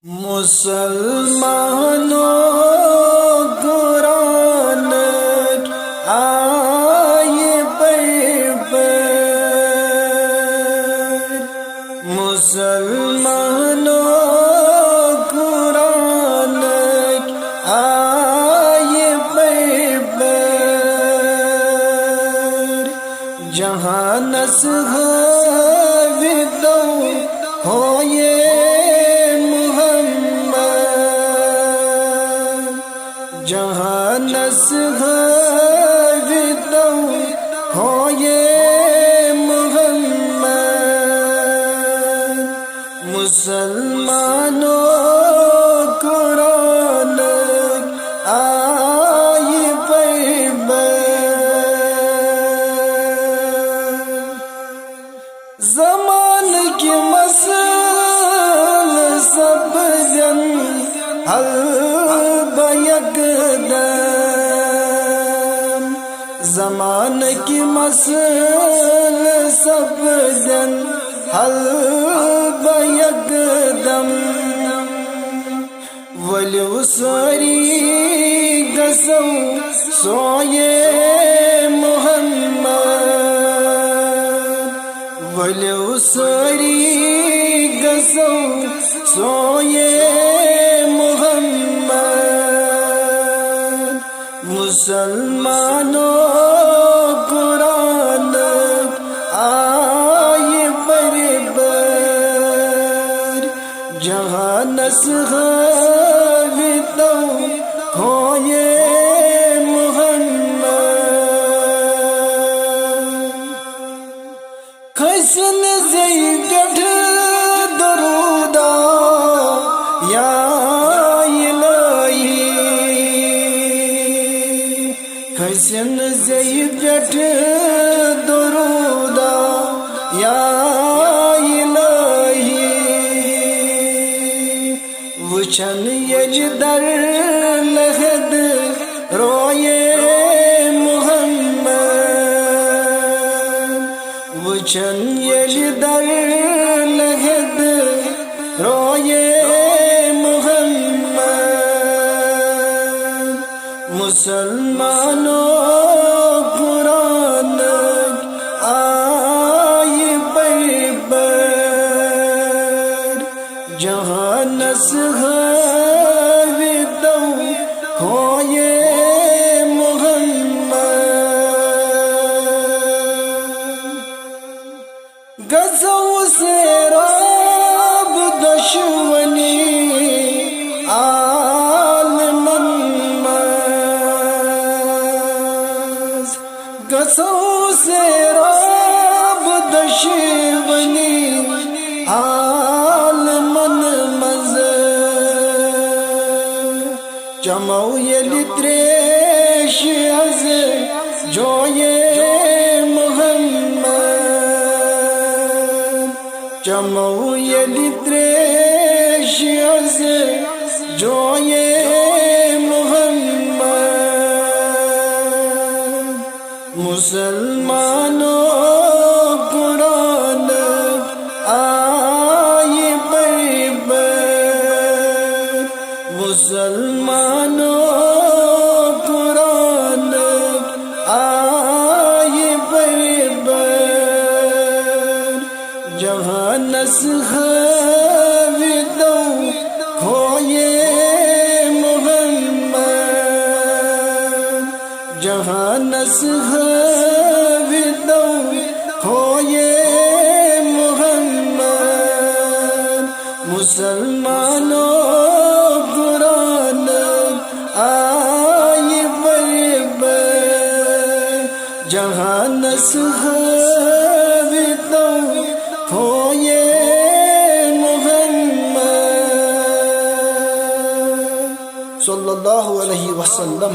مسلمانوں قرآن آئے بربر، مسلمانوں قرآن آئے بربر، جہاں نسخ ودو ہو یہ جہاں نسخ ودو ہو یہ محمد، مسلمانوں قرآن آئے بربر، زمان کی مسل سب جن حل یکدم، زمان کی مسل سب جن حل یکدم، ولی اسری گسو سوئے محمد، ولی اسری گسو سوئے مسلمانوں قرآن آئے بربر، جہاں نسخ ودو ہو یہ محمد، کھسن زی گٹھ درودہ یا کھسن زی گٹھ درودہ یا الہی، وچھن یج در لحد روئے محمد، وچھن یج در لحد روئے محمد، مسلمانوں قرآن آئے بربر، جہاں نسخ ودو ہو یہ محمد، غزو سے راب دشمنی غزو سے راب دشمنی عالمن مز، چمو یلی تریش از جوئے محمد، چمو یلی تریش از جوئے مسلمانوں قرآن آئے بربر، مسلمانوں قرآن آئے بربر، جہاں نسخ ودو ہو یہ محمد، جہاں نسخ ودو ہو یہ محمد، مسلمانوں قرآن آئے بربر، جہاں نسخ ودو ہو یہ محمد، صلی اللہ علیہ وسلم۔